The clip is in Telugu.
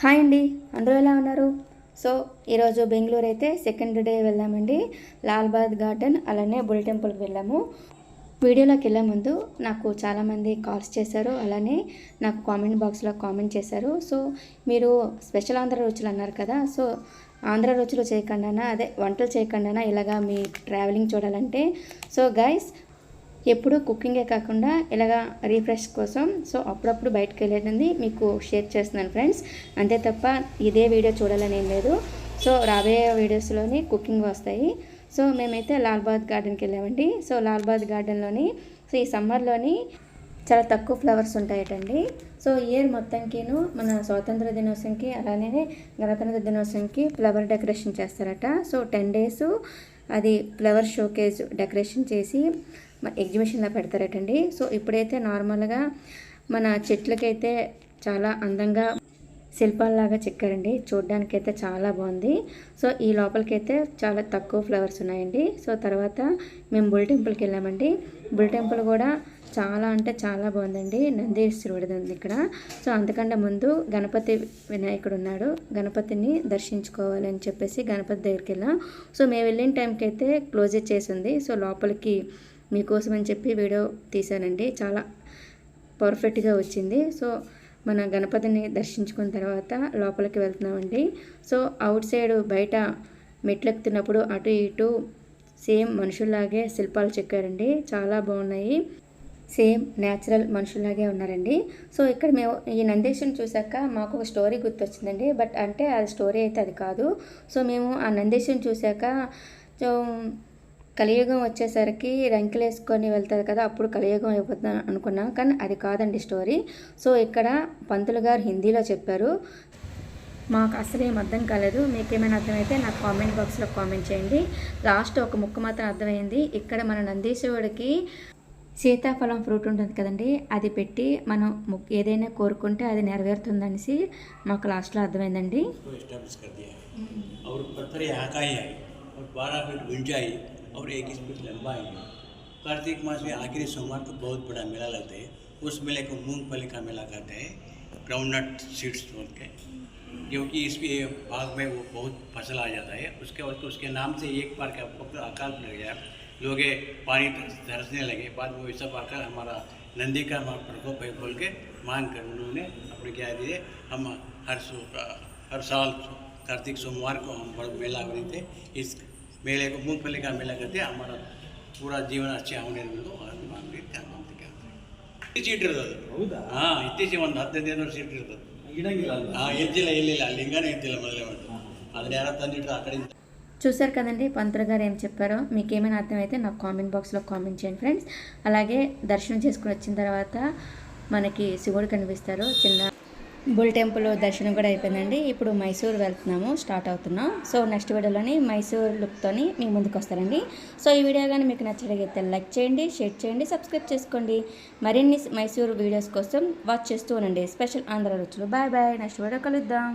హాయ్ అండి, అందరూ ఎలా ఉన్నారు? సో ఈరోజు బెంగళూరు అయితే సెకండ్ డే వెళ్ళామండి. లాల్బాగ్ గార్డెన్ అలానే బుల్ టెంపుల్కి వెళ్ళాము. వీడియోలోకి వెళ్ళే ముందు నాకు చాలామంది కాల్స్ చేశారు, అలానే నాకు కామెంట్ బాక్స్లో కామెంట్ చేశారు. సో మీరు స్పెషల్ ఆంధ్ర రుచులు అన్నారు కదా, సో ఆంధ్ర రుచులు చేయకుండా అదే వంటలు చేయకుండా ఇలాగా మీ ట్రావెలింగ్ చూడాలంటే సో గైస్ ఎప్పుడు కుకింగే కాకుండా ఇలాగా రీఫ్రెష్ కోసం సో అప్పుడప్పుడు బయటకు వెళ్ళేది మీకు షేర్ చేస్తున్నాను ఫ్రెండ్స్. అంతే తప్ప ఇదే వీడియో చూడాలని ఏం లేదు. సో రాబోయే వీడియోస్లోని కుకింగ్ వస్తాయి. సో మేమైతే లాల్బాగ్ గార్డెన్కి వెళ్ళామండి. సో లాల్బాగ్ గార్డెన్లోని సో ఈ సమ్మర్లోని చాలా తక్కువ ఫ్లవర్స్ ఉంటాయటండి. సో ఇయర్ మొత్తంకిను మన స్వాతంత్ర దినోత్సవంకి అలానే గణతంత్ర దినోత్సవంకి ఫ్లవర్ డెకరేషన్ చేస్తారట. సో 10 days అది ఫ్లవర్ షోకేజ్ డెకరేషన్ చేసి ఎగ్జిబిషన్లో పెడతారటండి. సో ఇప్పుడైతే నార్మల్గా మన చెట్లకైతే చాలా అందంగా శిల్పాలలాగా చెక్కారండి. చూడడానికైతే చాలా బాగుంది. సో ఈ లోపలికైతే చాలా తక్కువ ఫ్లవర్స్ ఉన్నాయండి. సో తర్వాత మేము బుల్ టెంపుల్కి వెళ్ళామండి. బుల్ టెంపుల్ కూడా చాలా అంటే చాలా బాగుందండి. నందీశ్వరుడు ఉంది ఇక్కడ. సో అంతకంటే ముందు గణపతి వినాయకుడు ఉన్నాడు. గణపతిని దర్శించుకోవాలని చెప్పేసి గణపతి దగ్గరికి వెళ్ళాం. సో మేము వెళ్ళిన టైంకి అయితే క్లోజ్ చేసింది. సో లోపలికి మీకోసం అని చెప్పి వీడియో తీశానండి. చాలా పర్ఫెక్ట్గా వచ్చింది. సో మన గణపతిని దర్శించుకున్న తర్వాత లోపలికి వెళ్తున్నామండి. సో అవుట్ సైడ్ బయట మెట్లెక్కుతున్నప్పుడు అటు ఇటు సేమ్ మనుషుల్లాగే శిల్పాలు చెక్కారండి. చాలా బాగున్నాయి. సేమ్ న్యాచురల్ మనుషుల్లాగే ఉన్నారండి. సో ఇక్కడ మేము ఈ నందీశ్వరుని చూసాక మాకు ఒక స్టోరీ గుర్తొచ్చిందండి. బట్ అంటే అది స్టోరీ అయితే అది కాదు. సో మేము ఆ నందీశ్వరుని చూసాక కలియుగం వచ్చేసరికి రంకెలు వేసుకొని వెళ్తారు కదా, అప్పుడు కలియుగం అయిపోతుంది అనుకున్నాం. కానీ అది కాదండి స్టోరీ. సో ఇక్కడ పంతులు గారు హిందీలో చెప్పారు. మాకు అసలు ఏం అర్థం కాలేదు. మీకేమైనా అర్థమైతే నాకు కామెంట్ బాక్స్లో కామెంట్ చేయండి. లాస్ట్ ఒక ముక్క మాత్రం అర్థమైంది. ఇక్కడ మన నందీశ్వరుడికి సీతాఫలం ఫ్రూట్ ఉంటుంది కదండి, అది పెట్టి మనం ఏదైనా కోరుకుంటే అది నెరవేరుతుందనేసి మాకు లాస్ట్లో అర్థమైందండి. और 21 फीट लंबा है। कार्तिक मास में आखिरी सोमवार को बहुत बड़ा मेला लगता है। उस मेले को मूंगफली का मेला कहते हैं, ग्राउंडनट सीड्स बोल के, क्योंकि इस भाग में वो बहुत फसल आ जाता है। उसके बाद तो उसके नाम से एक बार का अकाल पड़ गया, लोग पानी तरसने लगे। बाद में वैसा आकर हमारा नंदी का प्रकोप है बोल के मांग कर उन्होंने अपने क्या दिए। हम हर साल कार्तिक सोमवार को हम बड़ा मेला होते थे। इस मेले को मूंगफली का मेला कहते हैं। हमारा पूरा जीवन अच्छे होने ಸೀಟ್ ಇರ್ತದೆ. ಹಾಂ, ಇತ್ತೀಚೆಗೆ ಒಂದು 15 ಸೀಟ್ ಇರ್ತದೆ. ಹಾಂ, ಎಲ್ಲಿಲ್ಲ ಅಲ್ಲಿ ಹಿಂಗಾನೆ ಇದ್ದಿಲ್ಲ ಮೊದಲೇ ಮಾಡಿ ಅದನ್ನ ಯಾರೋ ತಂದಿಟ್ರು ಆ ಕಡೆಯಿಂದ. చూసారు కదండి పంతులు గారు ఏం చెప్పారో. మీకు ఏమైనా అర్థమైతే నాకు కామెంట్ బాక్స్లో కామెంట్ చేయండి ఫ్రెండ్స్. అలాగే దర్శనం చేసుకుని వచ్చిన తర్వాత మనకి శివుడు కనిపిస్తారు. చిన్న బుల్ టెంపుల్ దర్శనం కూడా అయిపోయిందండి. ఇప్పుడు మైసూర్ వెళ్తున్నాము, స్టార్ట్ అవుతున్నాం. సో నెక్స్ట్ వీడియోలోని మైసూర్ లుక్తోని మీ ముందుకు వస్తారండి. సో ఈ వీడియో కానీ మీకు నచ్చగలిగితే లైక్ చేయండి, షేర్ చేయండి, సబ్స్క్రైబ్ చేసుకోండి. మరిన్ని మైసూర్ వీడియోస్ కోసం వాచ్ చేస్తూ ఉండండి స్పెషల్ ఆంధ్ర రుచులు. బాయ్ బాయ్, నెక్స్ట్ వీడియో కలుద్దాం.